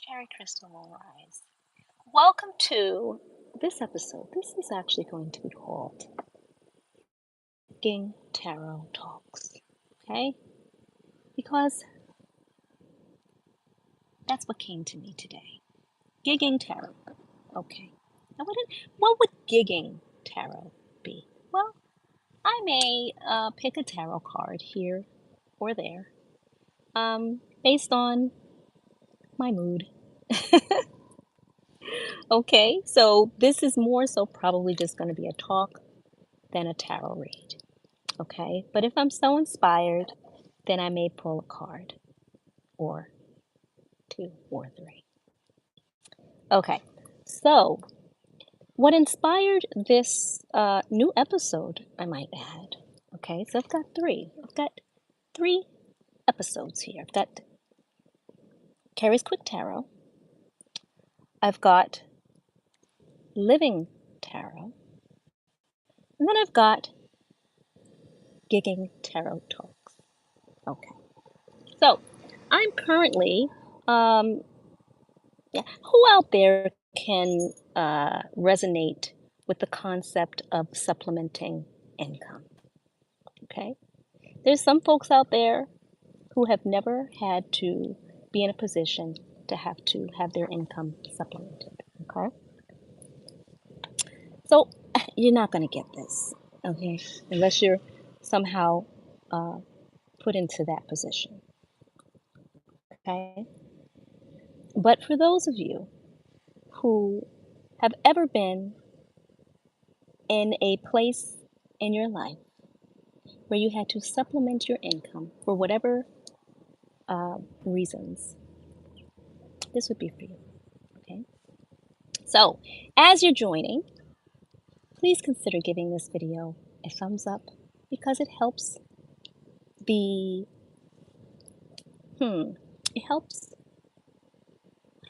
Kerie Crystal Moonrise. Welcome to this episode. This is actually going to be called Gigging Tarot Talks. Okay? Because that's what came to me today. Gigging Tarot. Okay. Now what would gigging tarot be? Well, I may pick a tarot card here or there based on my mood. Okay, so this is more so probably just going to be a talk than a tarot read. Okay, but if I'm so inspired, then I may pull a card or two or three. Okay, so what inspired this new episode, I might add. Okay, so I've got three episodes here. I've got Kerie's Quick Tarot. I've got Living Tarot. And then I've got Gigging Tarot Talks. Okay. So I'm currently, who out there can resonate with the concept of supplementing income? Okay. There's some folks out there who have never had to be in a position to have their income supplemented. Okay. So you're not going to get this, okay, unless you're somehow put into that position. Okay. But for those of you who have ever been in a place in your life where you had to supplement your income for whatever reasons, this would be for you. Okay. So as you're joining, please consider giving this video a thumbs up because it helps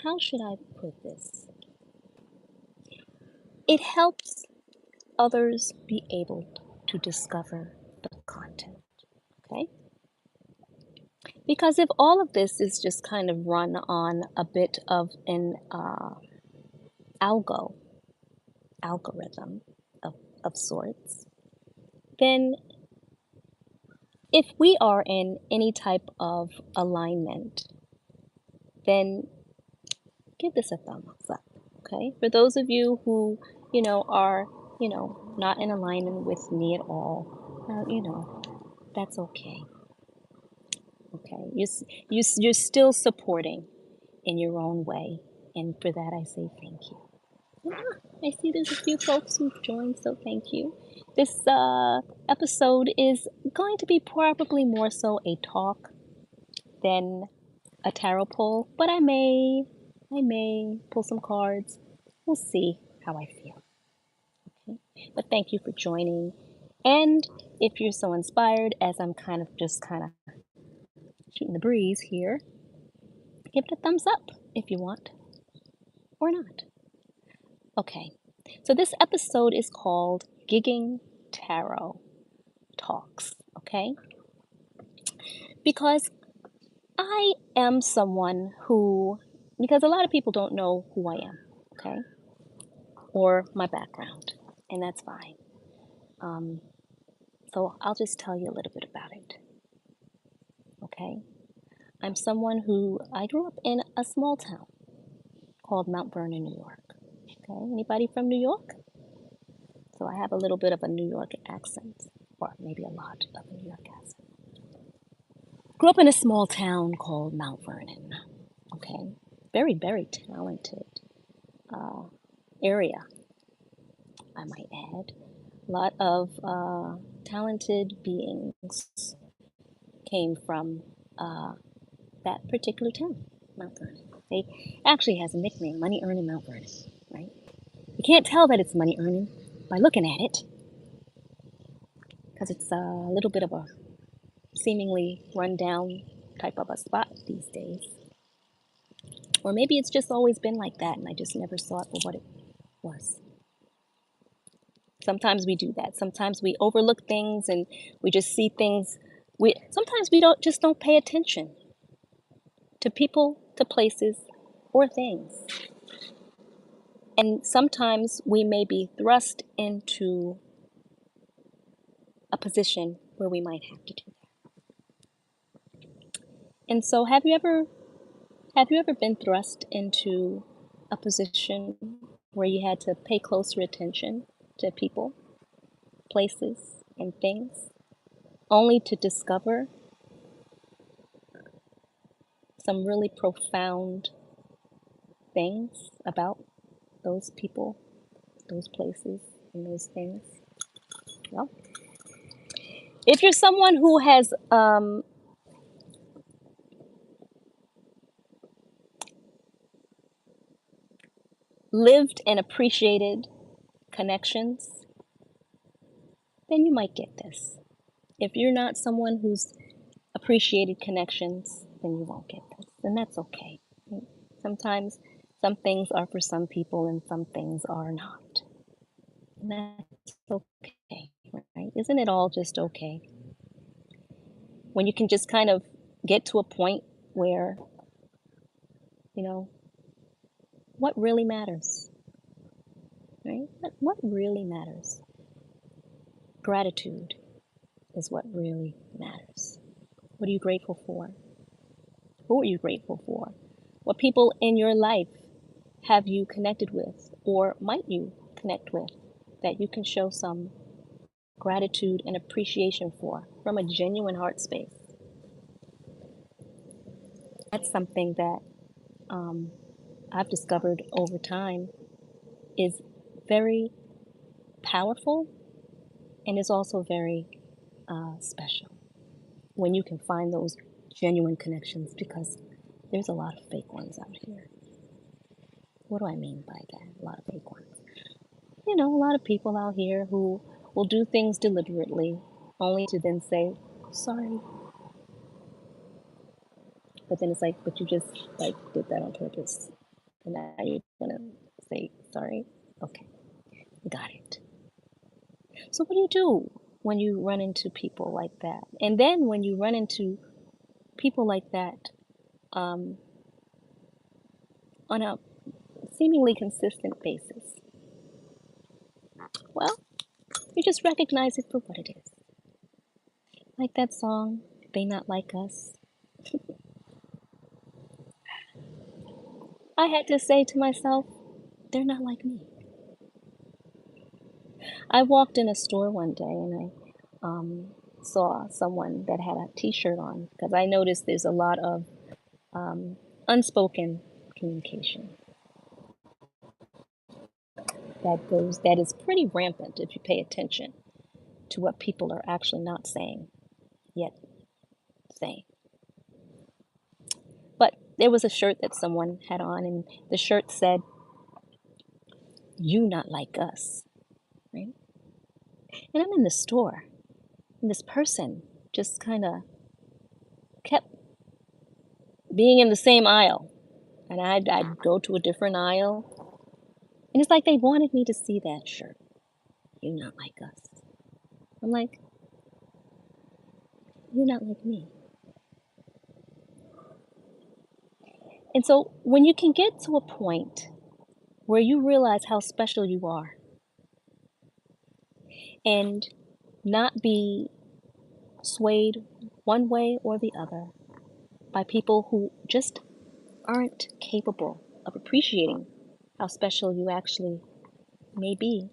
how should I put this? It helps others be able to discover the content, okay? Because if all of this is just kind of run on a bit of an algorithm of sorts, then if we are in any type of alignment, then give this a thumbs up, okay? For those of you who, are, not in alignment with me at all, that's okay. Okay, you're still supporting in your own way, and for that I say thank you. I see there's a few folks who've joined, so thank you. This episode is going to be probably more so a talk than a tarot pull, but I may pull some cards. We'll see how I feel. Okay, but thank you for joining. And if you're so inspired, as I'm kind of shooting the breeze here, give it a thumbs up if you want, or not. Okay, so this episode is called Gigging Tarot Talks, okay? Because I am someone because a lot of people don't know who I am, okay? Or my background, and that's fine. So I'll just tell you a little bit about it, okay? I'm someone I grew up in a small town called Mount Vernon, New York. Okay, anybody from New York? So I have a little bit of a New York accent, or maybe a lot of a New York accent. Grew up in a small town called Mount Vernon. Okay, very, very talented area, I might add. A lot of talented beings came from that particular town, Mount Vernon. They actually has a nickname, Money Earning Mount Vernon, right? You can't tell that it's money earning by looking at it, because it's a little bit of a seemingly run-down type of a spot these days. Or maybe it's just always been like that and I just never saw it for what it was. Sometimes we do that. Sometimes we overlook things and we just see things. Sometimes we don't pay attention to people, to places, or things. And sometimes we may be thrust into a position where we might have to do that. And so have you ever been thrust into a position where you had to pay closer attention to people, places, and things, only to discover some really profound things about those people, those places, and those things? Well, if you're someone who has lived and appreciated connections, then you might get this. If you're not someone who's appreciated connections, then you won't get this, and that's okay. Sometimes some things are for some people and some things are not, and that's okay, right? Isn't it all just okay? When you can just kind of get to a point where, you know, what really matters, right? What really matters? Gratitude is what really matters. What are you grateful for? Who are you grateful for? What people in your life have you connected with, or might you connect with, that you can show some gratitude and appreciation for from a genuine heart space? That's something that I've discovered over time is very powerful and is also very special when you can find those genuine connections, because there's a lot of fake ones out here. What do I mean by that? A lot of fake ones. You know, a lot of people out here who will do things deliberately only to then say, sorry. But then it's like, but you just like did that on purpose. And now you're gonna say sorry? Okay, got it. So what do you do when you run into people like that? And then when you run into people like that on a seemingly consistent basis, well, you just recognize it for what it is. Like that song, They Not Like Us. I had to say to myself, they're not like me. I walked in a store one day and I saw someone that had a t-shirt on, because I noticed there's a lot of unspoken communication that is pretty rampant if you pay attention to what people are actually not saying, yet saying. But there was a shirt that someone had on, and the shirt said, "You not like us," right? And I'm in the store, and this person just kind of kept being in the same aisle, and I'd go to a different aisle, and it's like they wanted me to see that shirt. "You not like us." I'm like, "You're not like me." And so when you can get to a point where you realize how special you are and not be swayed one way or the other by people who just aren't capable of appreciating how special you actually may be,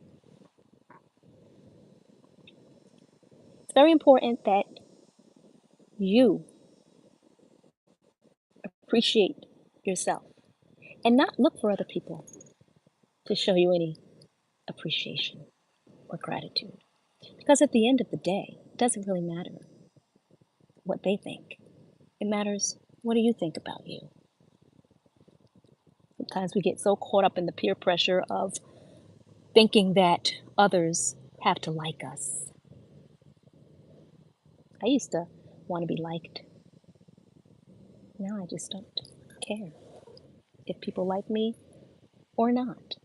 it's very important that you appreciate yourself and not look for other people to show you any appreciation or gratitude. Because at the end of the day, it doesn't really matter what they think. It matters, what do you think about you? Sometimes we get so caught up in the peer pressure of thinking that others have to like us. I used to want to be liked. Now I just don't care if people like me or not.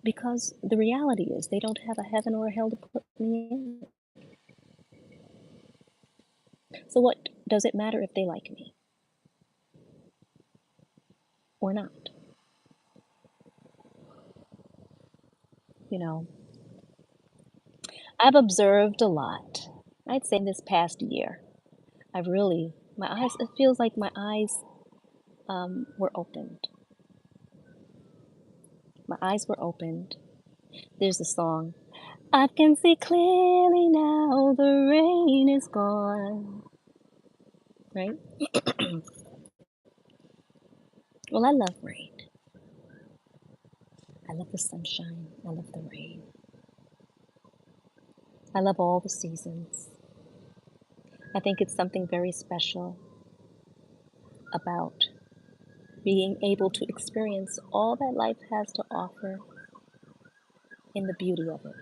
Because the reality is they don't have a heaven or a hell to put me in. So what does it matter if they like me or not? you know, I've observed a lot. I'd say in this past year, it feels like my eyes were opened. My eyes were opened. There's a song, I can see clearly now, the rain is gone, right? Well, I love rain. I love the sunshine. I love the rain. I love all the seasons. I think it's something very special about being able to experience all that life has to offer in the beauty of it.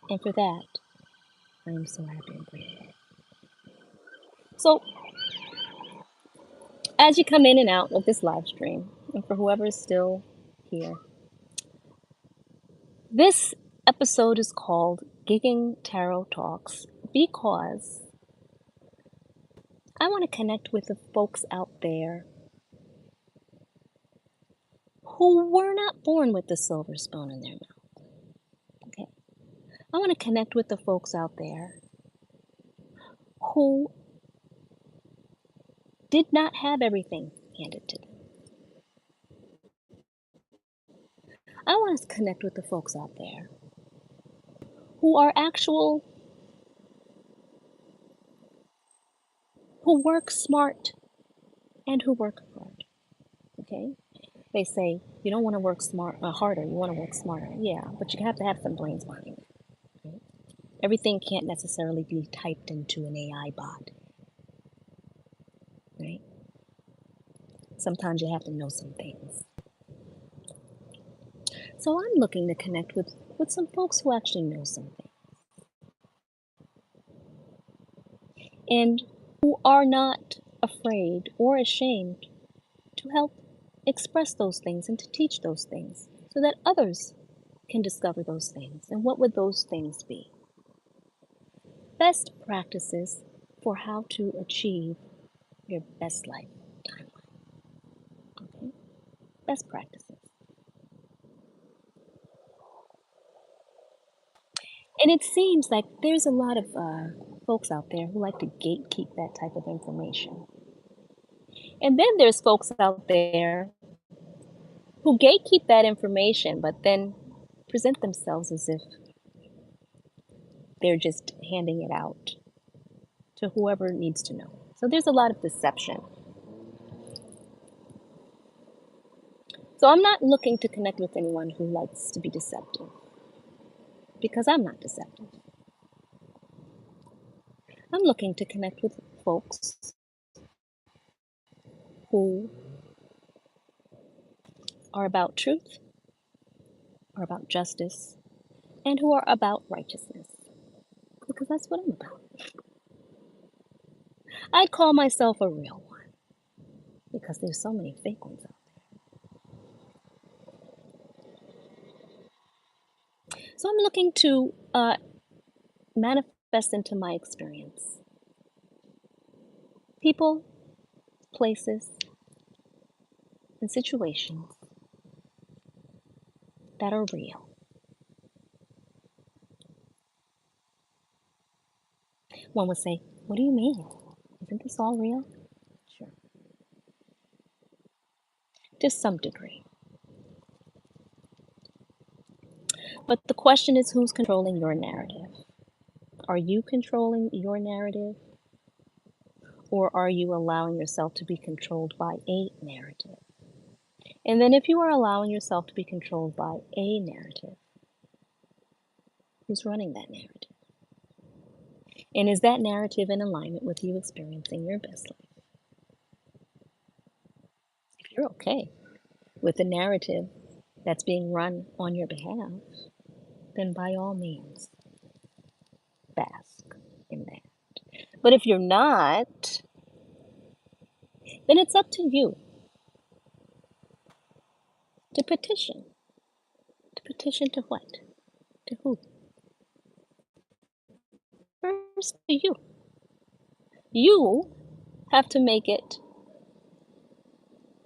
And for that, I am so happy and grateful. So, as you come in and out of this live stream, and for whoever is still here, this episode is called Gigging Tarot Talks because I want to connect with the folks out there who were not born with the silver spoon in their mouth. Okay. I want to connect with the folks out there who did not have everything handed to them. I want to connect with the folks out there who who work smart and who work hard. Okay. They say you don't want to work harder, you want to work smarter. Yeah, but you have to have some brains behind it. Right? Everything can't necessarily be typed into an AI bot. Right? Sometimes you have to know some things. So I'm looking to connect with some folks who actually know something and who are not afraid or ashamed to help express those things and to teach those things so that others can discover those things. And what would those things be? Best practices for how to achieve your best life timeline. Okay? Best practices. And it seems like there's a lot of folks out there who like to gatekeep that type of information. And then there's folks out there who gatekeep that information, but then present themselves as if they're just handing it out to whoever needs to know. So there's a lot of deception. So I'm not looking to connect with anyone who likes to be deceptive, because I'm not deceptive. I'm looking to connect with folks who are about truth, are about justice, and who are about righteousness, because that's what I'm about. I'd call myself a real one, because there's so many fake ones out there. So I'm looking to manifest into my experience people, places, and situations that are real. One would say, what do you mean? Isn't this all real? Sure. To some degree. But the question is, who's controlling your narrative? Are you controlling your narrative? Or are you allowing yourself to be controlled by a narrative? And then if you are allowing yourself to be controlled by a narrative, who's running that narrative? And is that narrative in alignment with you experiencing your best life? If you're okay with the narrative that's being run on your behalf, then by all means, bask in that. But if you're not, then it's up to you to petition. To petition to what? To who? First, to you. You have to make it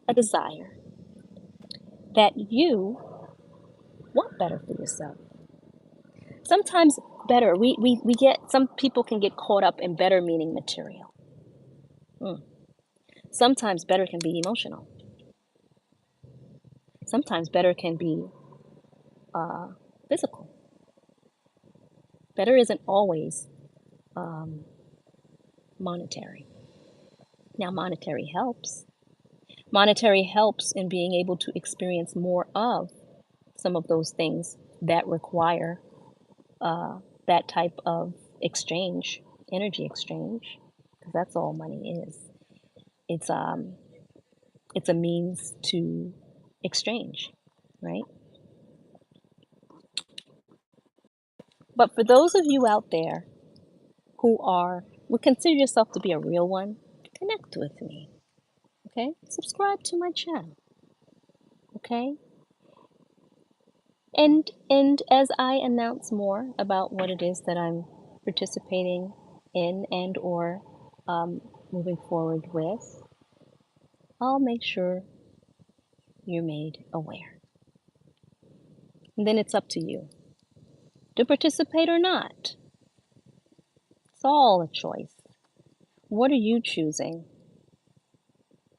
a desire that you want better for yourself. Sometimes better, we get, some people can get caught up in better meaning material. Sometimes better can be emotional. Sometimes better can be physical. Better isn't always monetary. Now, monetary helps. Monetary helps in being able to experience more of some of those things that require that type of exchange, energy exchange, because that's all money is. It's a means to exchange, right? But for those of you out there who would consider yourself to be a real one, connect with me, okay? Subscribe to my channel, okay? And as I announce more about what it is that I'm participating in and or moving forward with, I'll make sure you're made aware. And then it's up to you to participate or not. It's all a choice. What are you choosing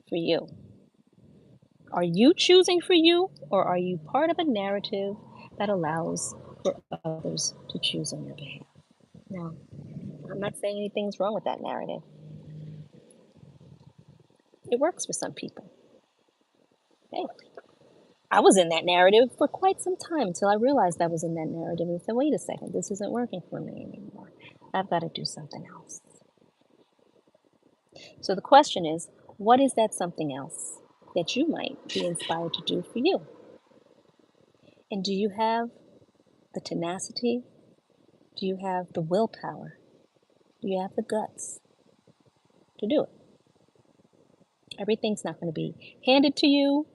for you? Are you choosing for you, or are you part of a narrative that allows for others to choose on your behalf? Now, I'm not saying anything's wrong with that narrative. It works for some people. Hey, I was in that narrative for quite some time until I realized I was in that narrative and said, wait a second, this isn't working for me anymore. I've got to do something else. So the question is, what is that something else that you might be inspired to do for you? And do you have the tenacity? Do you have the willpower? Do you have the guts to do it? Everything's not going to be handed to you,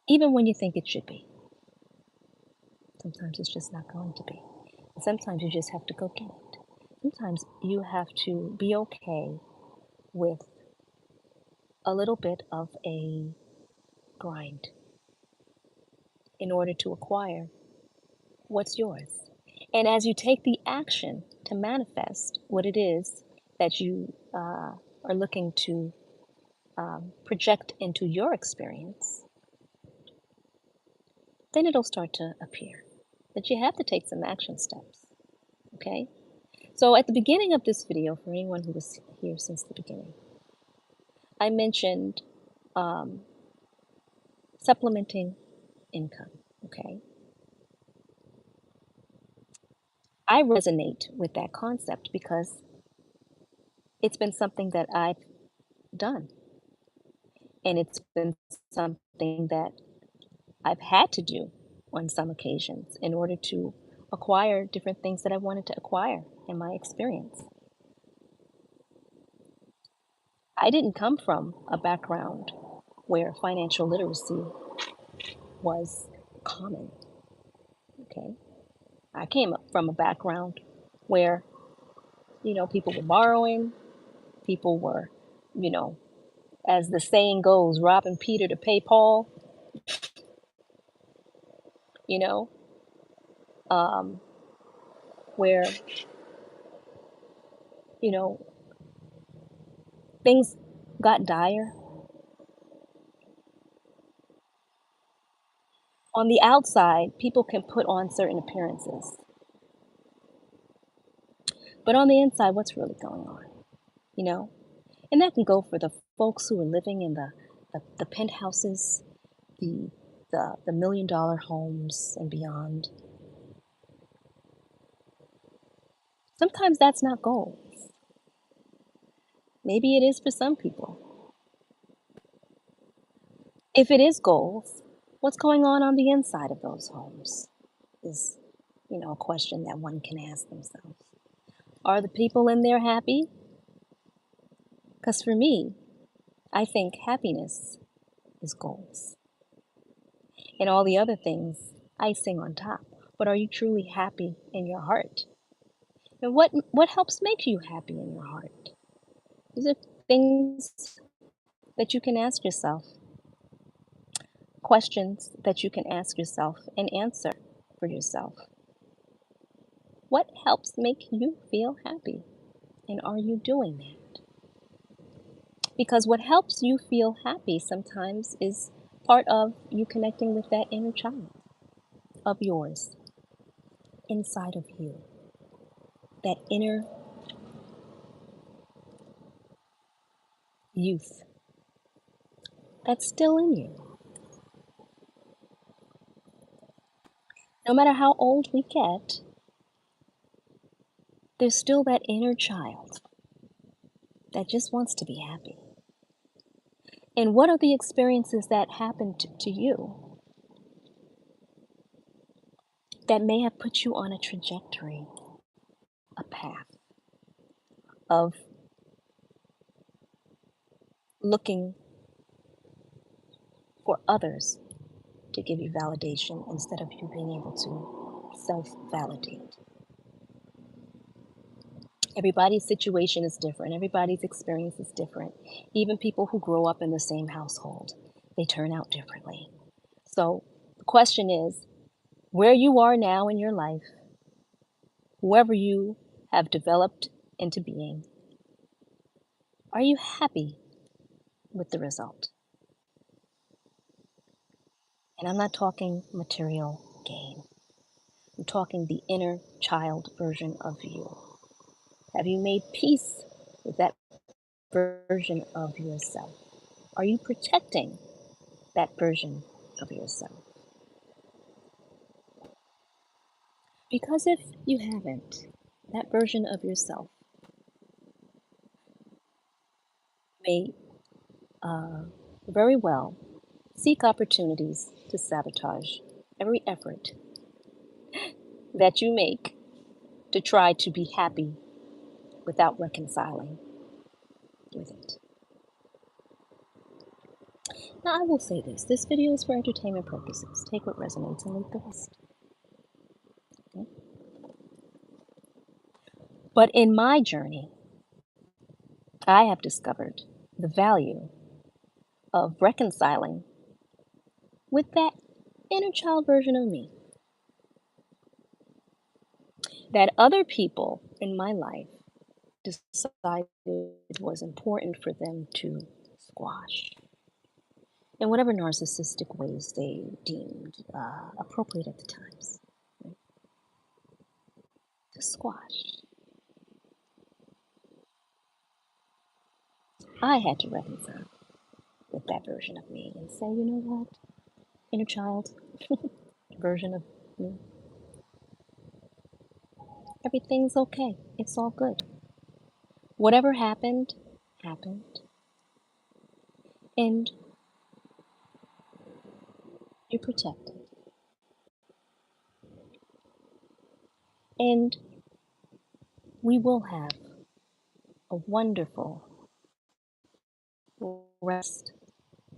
even when you think it should be. Sometimes it's just not going to be. And sometimes you just have to go get it. Sometimes you have to be okay with a little bit of a grind in order to acquire what's yours. And as you take the action to manifest what it is that you are looking to project into your experience, then it'll start to appear. But you have to take some action steps, okay? So at the beginning of this video, for anyone who was here since the beginning, I mentioned supplementing income, okay? I resonate with that concept because it's been something that I've done. And it's been something that I've had to do on some occasions in order to acquire different things that I wanted to acquire in my experience. I didn't come from a background where financial literacy was common, okay? I came up from a background where, people were borrowing, people were, as the saying goes, robbing Peter to pay Paul, you know, um, where, you know, things got dire. On the outside, people can put on certain appearances. But on the inside, what's really going on? You know? And that can go for the folks who are living in the penthouses, the $1 million homes and beyond. Sometimes that's not goals. Maybe it is for some people. If it is goals, what's going on the inside of those homes is, a question that one can ask themselves. Are the people in there happy? Because for me, I think happiness is goals. And all the other things, icing on top. But are you truly happy in your heart? And what helps make you happy in your heart? These are things that you can ask yourself, questions that you can ask yourself and answer for yourself. What helps make you feel happy? And are you doing that? Because what helps you feel happy sometimes is part of you connecting with that inner child of yours inside of you, that inner youth that's still in you. No matter how old we get, there's still that inner child that just wants to be happy. And what are the experiences that happened to you that may have put you on a trajectory, a path of looking for others to give you validation instead of you being able to self-validate? Everybody's situation is different. Everybody's experience is different. Even people who grow up in the same household, they turn out differently. So the question is, where you are now in your life, whoever you have developed into being, are you happy with the result? And I'm not talking material gain. I'm talking the inner child version of you. Have you made peace with that version of yourself? Are you protecting that version of yourself? Because if you haven't, that version of yourself may very well seek opportunities to sabotage every effort that you make to try to be happy without reconciling with it. Now, I will say this video is for entertainment purposes. Take what resonates and leave the rest. Okay? But in my journey, I have discovered the value of reconciling with that inner child version of me that other people in my life decided it was important for them to squash in whatever narcissistic ways they deemed appropriate at the times. Right? To squash. I had to reconcile with that version of me and say, you know what, inner child version of me, everything's okay. It's all good. Whatever happened, happened. And you're protected. And we will have a wonderful rest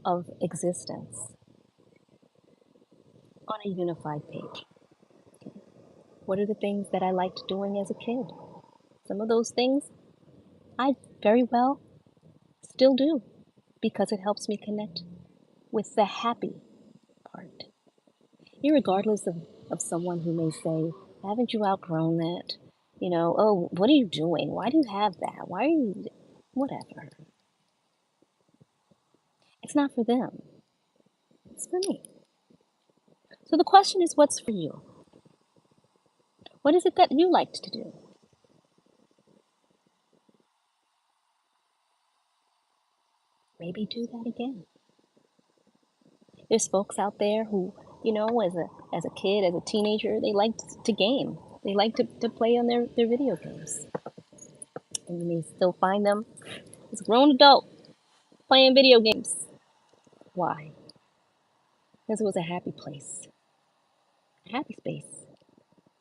of existence on a unified page. What are the things that I liked doing as a kid? Some of those things I very well still do because it helps me connect with the happy part. Irregardless of someone who may say, haven't you outgrown that? You know, oh, what are you doing? Why do you have that? Why are you, whatever. It's not for them. It's for me. So the question is, what's for you? What is it that you liked to do? Maybe do that again. There's folks out there who, you know, as a kid, as a teenager, they liked to game. They like to play on their video games. And you may still find them as a grown adult playing video games. Why? Because it was a happy place, a happy space.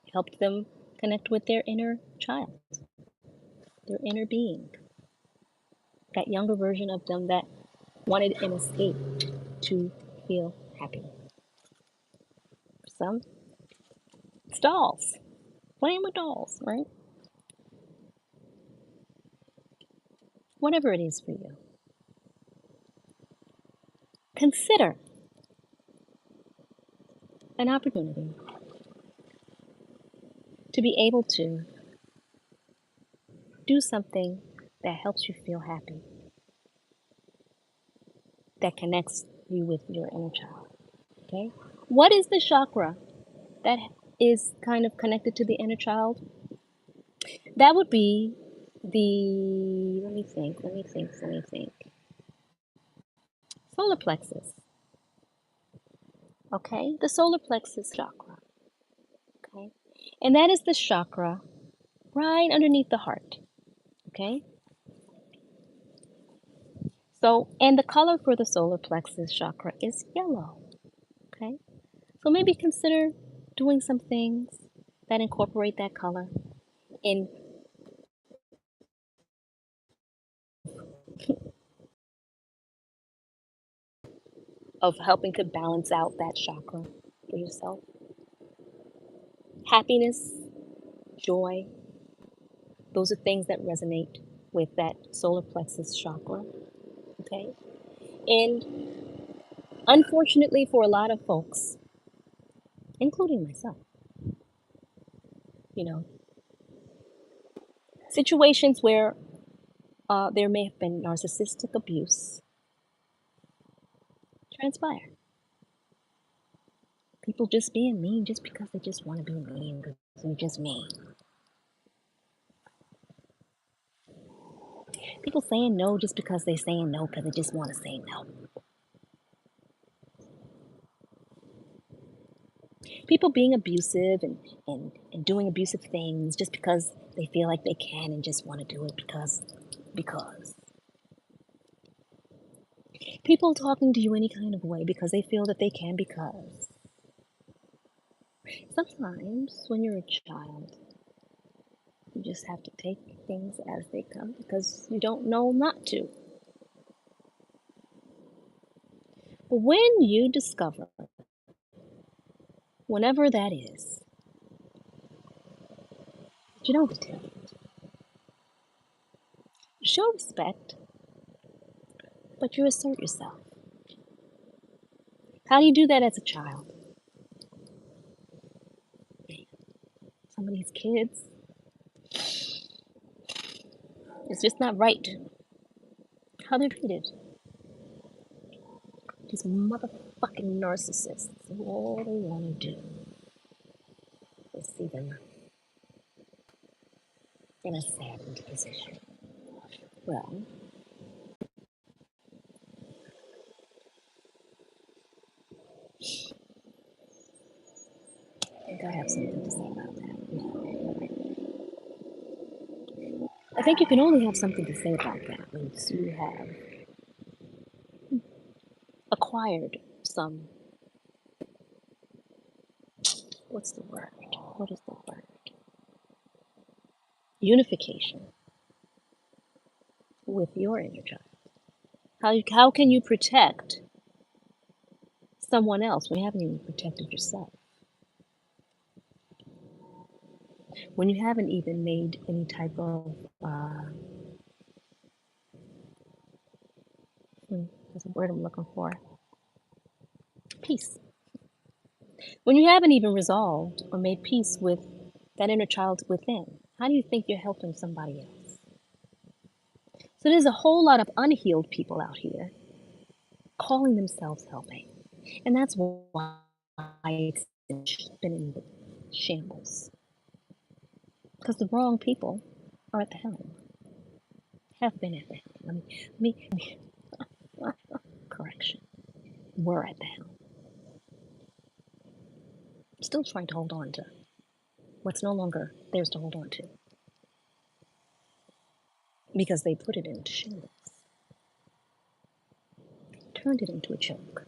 It helped them connect with their inner child, their inner being, that younger version of them that wanted an escape to feel happy. For some, it's dolls, playing with dolls, right? Whatever it is for you. consider an opportunity to be able to do something that helps you feel happy, that connects you with your inner child. Okay? What is the chakra that is kind of connected to the inner child? That would be the, let me think, solar plexus. Okay? The solar plexus chakra. Okay? And that is the chakra right underneath the heart. Okay? So, and the color for the solar plexus chakra is yellow. Okay? So maybe consider doing some things that incorporate that color in of helping to balance out that chakra for yourself. Happiness, joy, those are things that resonate with that solar plexus chakra. Okay? And unfortunately for a lot of folks, including myself, you know, situations where there may have been narcissistic abuse transpire. People just being mean just because they just want to be mean because they're just mean. People saying no just because they're saying no because they just want to say no. People being abusive and doing abusive things just because they feel like they can and just want to do it because. People talking to you any kind of way because they feel that they can because. Sometimes when you're a child, you just have to take things as they come because you don't know not to. But when you discover, whenever that is, you don't pretend. You show respect, but you assert yourself. How do you do that as a child? Some of these kids, it's just not right how they're treated. These motherfucking narcissists, all they want to do is see them in a saddened position. Well, I think I have something to say about that. I think you can only have something to say about that once you have acquired some, what's the word? What is the word? Unification with your inner child. How can you protect someone else when you haven't even protected yourself? When you haven't even made any type of, what's the word I'm looking for? Peace. When you haven't even resolved or made peace with that inner child within, how do you think you're helping somebody else? So there's a whole lot of unhealed people out here calling themselves helping. And that's why it's been in shambles. Because the wrong people are at the helm, have been at the helm. Let me correction. Were at the helm. Still trying to hold on to what's no longer theirs to hold on to. Because they put it into shambles. Turned it into a joke.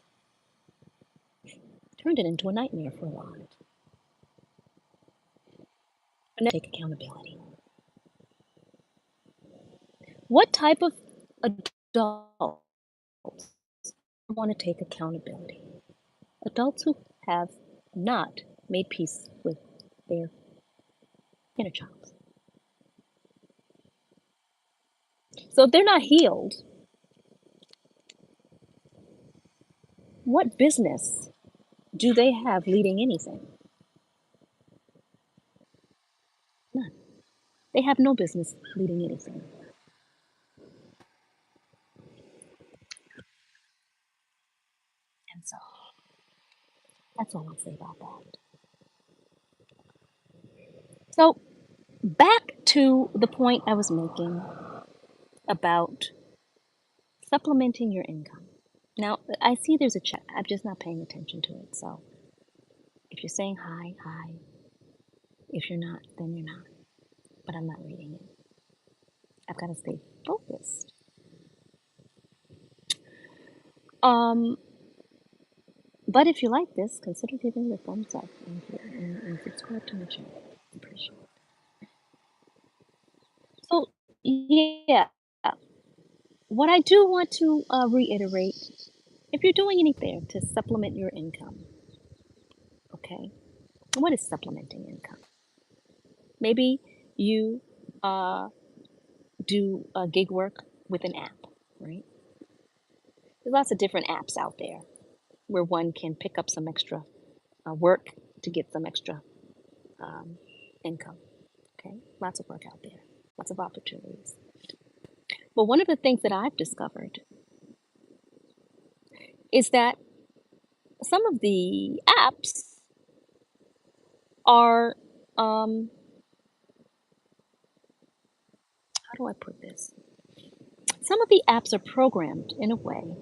Turned it into a nightmare for a while. But now take accountability. What type of adults want to take accountability? Adults who have not made peace with their inner child. So if they're not healed, what business do they have leading anything? None. They have no business leading anything. And so that's all I'll say about that. So back to the point I was making about supplementing your income. Now, I see there's a chat. I'm just not paying attention to it. So if you're saying hi, hi. If you're not, then you're not. But I'm not reading it. I've got to stay focused. But if you like this, consider giving it a thumbs up and subscribe to my channel. Appreciate it. So, yeah, what I do want to reiterate, if you're doing anything to supplement your income, okay, what is supplementing income? Maybe you do gig work with an app, right? There's lots of different apps out there where one can pick up some extra work to get some extra um, income. Okay, lots of work out there, lots of opportunities. But one of the things that I've discovered is that some of the apps are, how do I put this? Some of the apps are programmed in a way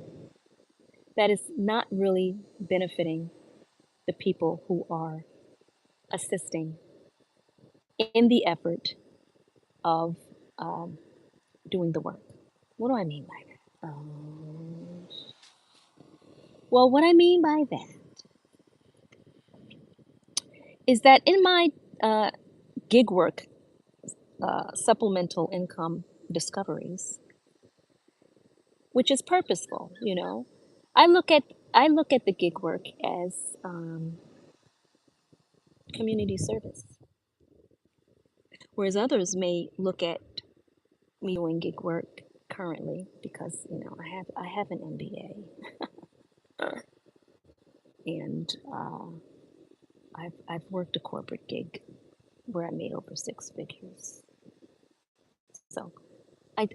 that is not really benefiting the people who are assisting in the effort of doing the work. What do I mean by that? Well, what I mean by that is that in my gig work supplemental income discoveries, which is purposeful, you know, I look at the gig work as community service, whereas others may look at me doing gig work currently because you know I have an MBA and I've worked a corporate gig where I made over 6 figures. So I,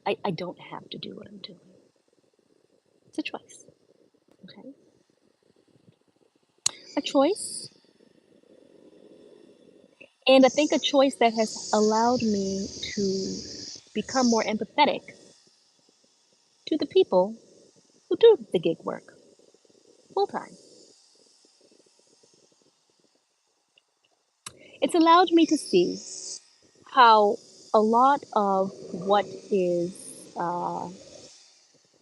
I don't have to do what I'm doing. It's a choice. Okay. A choice. And I think a choice that has allowed me to become more empathetic to the people who do the gig work full time. It's allowed me to see how a lot of what is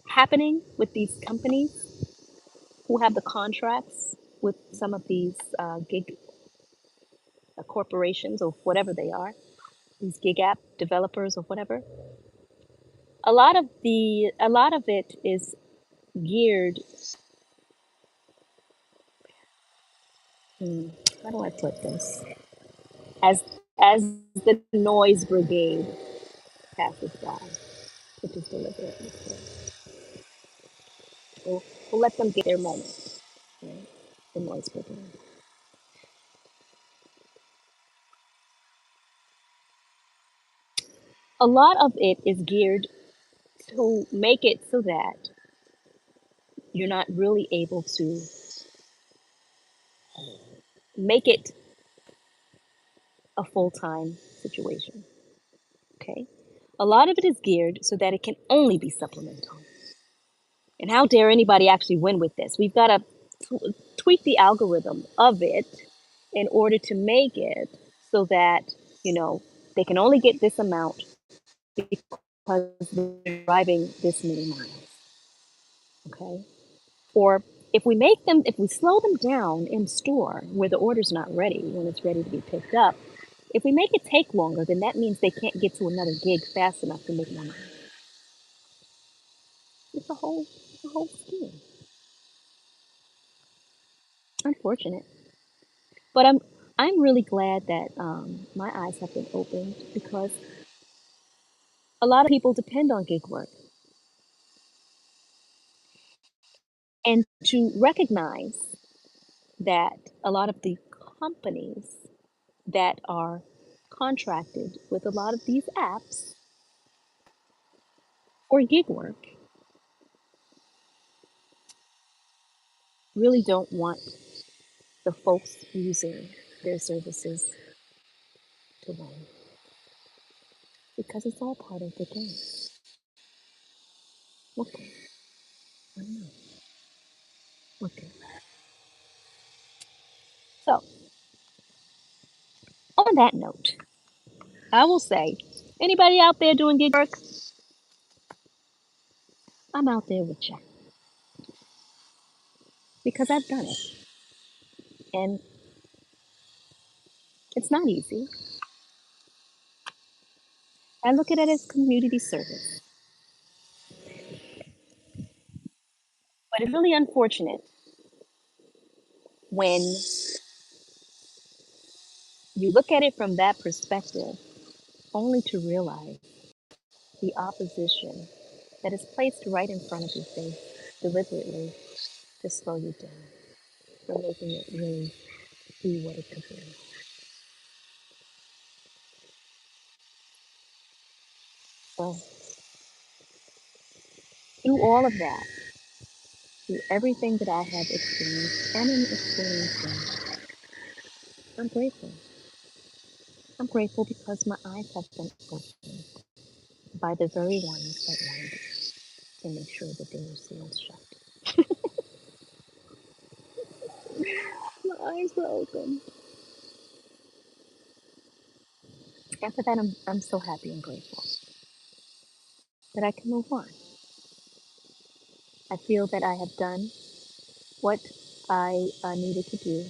happening with these companies who have the contracts with some of these gig corporations or whatever they are, these gig app developers or whatever. A lot of it is geared. How do I put this? As the noise brigade passes by, which is deliberately so. We'll let them get their moment. Right? The noise brigade. A lot of it is geared to make it so that you're not really able to make it a full-time situation. Okay? A lot of it is geared so that it can only be supplemental. And how dare anybody actually win with this? We've got to tweak the algorithm of it in order to make it so that, you know, they can only get this amount because they're driving this many miles. Okay? Or if we slow them down in store where the order's not ready, when it's ready to be picked up, if we make it take longer, then that means they can't get to another gig fast enough to make more money. It's a whole scheme. Unfortunate. But I'm really glad that my eyes have been opened because a lot of people depend on gig work. and to recognize that a lot of the companies that are contracted with a lot of these apps for gig work really don't want the folks using their services to win, because it's all part of the game. Okay, I don't know. Okay. So, on that note, I will say, anybody out there doing gig work, I'm out there with you because I've done it, and it's not easy. I look at it as community service, but it's really unfortunate when you look at it from that perspective, only to realize the opposition that is placed right in front of your face deliberately to slow you down from making it really be what it could be. So, through all of that, through everything that I have experienced and am experiencing, I'm grateful. I'm grateful because my eyes have been opened by the very ones that wanted to make sure that they were sealed shut. My eyes were open. And for that, I'm so happy and grateful that I can move on. I feel that I have done what I needed to do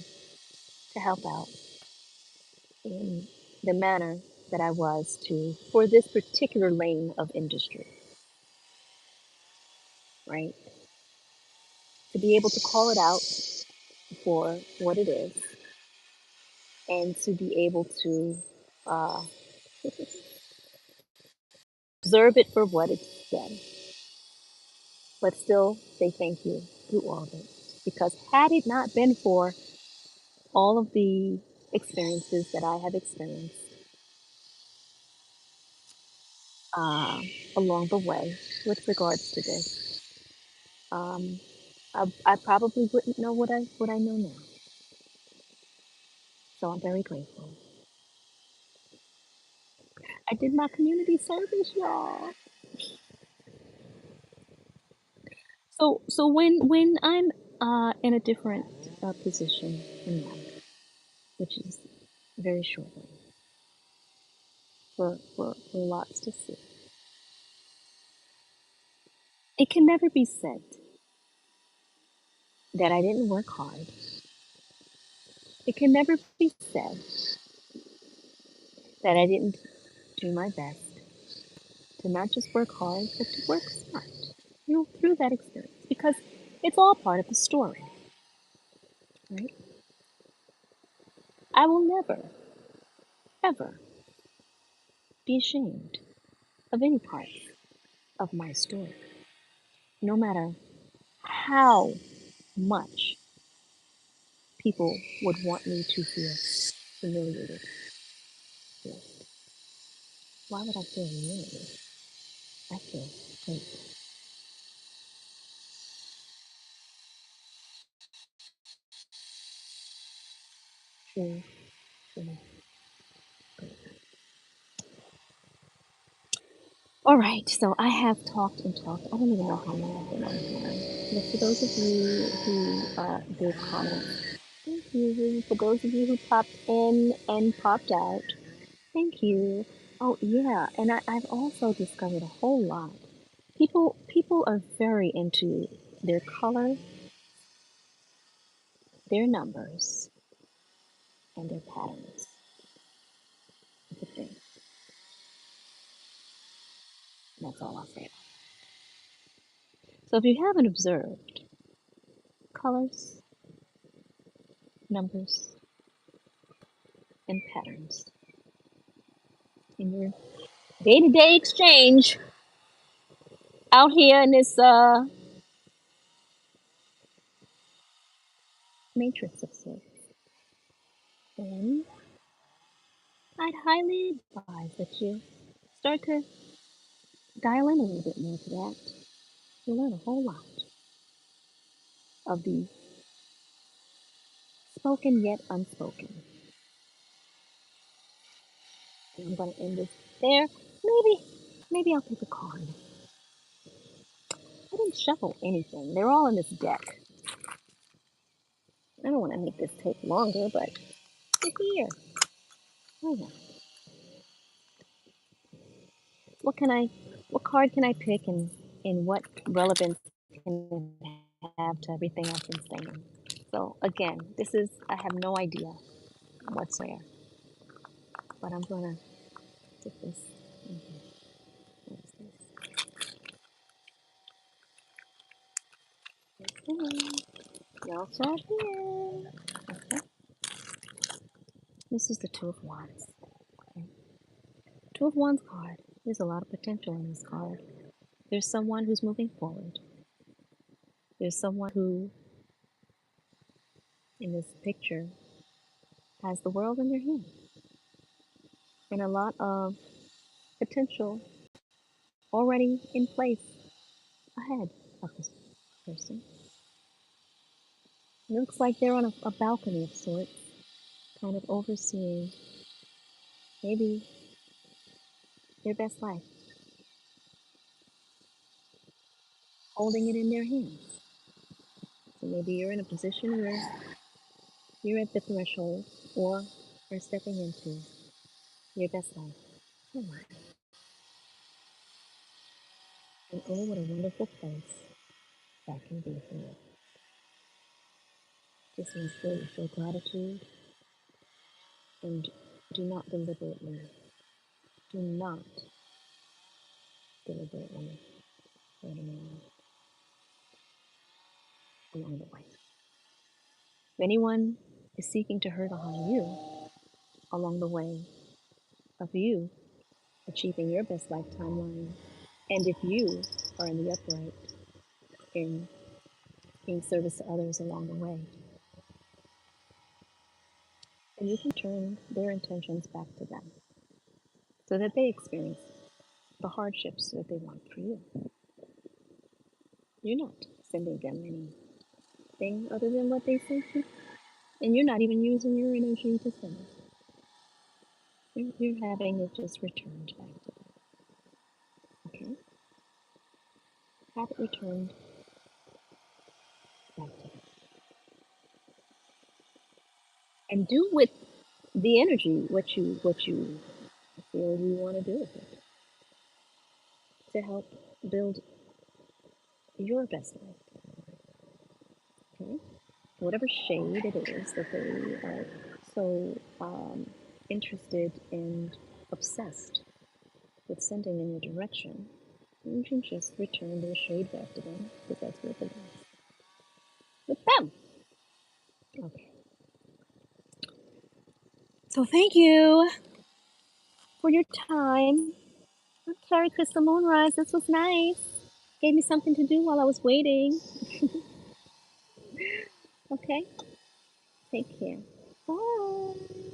to help out in the manner that I was to for this particular lane of industry, right? To be able to call it out for what it is and to be able to uh, observe it for what it's been, but still say thank you through all of it. Because had it not been for all of the experiences that I have experienced uh, along the way with regards to this, um, I probably wouldn't know what I know now. So I'm very grateful. I did my community service, y'all. So when I'm in a different position in life, which is very shortly, for lots to see, it can never be said that I didn't work hard. It can never be said that I didn't do my best to not just work hard, but to work smart, through that experience, because it's all part of the story, right? I will never, ever be ashamed of any part of my story, no matter how much people would want me to feel humiliated with. Why would I feel humiliated? I feel grateful. True, true, grateful. All right, so I have talked and talked. I don't even know how long I've been on here. But for those of you who gave comments, thank you. For those of you who popped in and popped out, thank you. Oh yeah, and I've also discovered a whole lot. People are very into their color, their numbers, and their patterns. It's a thing. That's all I'll say. So if you haven't observed colors, numbers, and patterns in your day-to-day exchange out here in this matrix of sorts, then I'd highly advise that you start to dial in a little bit more to that. You'll learn a whole lot of the spoken yet unspoken. And I'm going to end this there. Maybe I'll pick a card. I didn't shuffle anything. They're all in this deck. I don't want to make this take longer, but they're here. Why not? What card can I pick, and what relevance can it have to everything I've been saying? So again, I have no idea whatsoever, but I'm gonna put this in here. What is this? Okay. Y'all check in. Okay. This is the Two of Wands. Okay. Two of Wands card. There's a lot of potential in this card. There's someone who's moving forward. There's someone who, in this picture, has the world in their hands. And a lot of potential already in place ahead of this person. It looks like they're on a balcony of sorts, kind of overseeing maybe their best life, holding it in their hands. So maybe you're in a position where you're at the threshold or are stepping into your best life. Oh my. And oh, what a wonderful place that can be for you. Just make sure you show gratitude and do not deliberately hurt anyone along the way. If anyone is seeking to hurt or harm you along the way of you achieving your best life timeline, and if you are in the upright in being service to others along the way, then you can turn their intentions back to them so that they experience the hardships that they want for you. You're not sending them anything other than what they sent you, and you're not even using your energy to send it. You're having it just returned back to them. Okay? Have it returned back to them. And do with the energy what you feel you want to do with it to help build your best life. Okay? Whatever shade it is that they are so interested and obsessed with sending in your direction, you can just return their shade back to them because that's where it belongs. With them. Okay. So thank you for your time. I'm Kerie Crystal Moonrise. This was nice. Gave me something to do while I was waiting. Okay. Take care. Bye.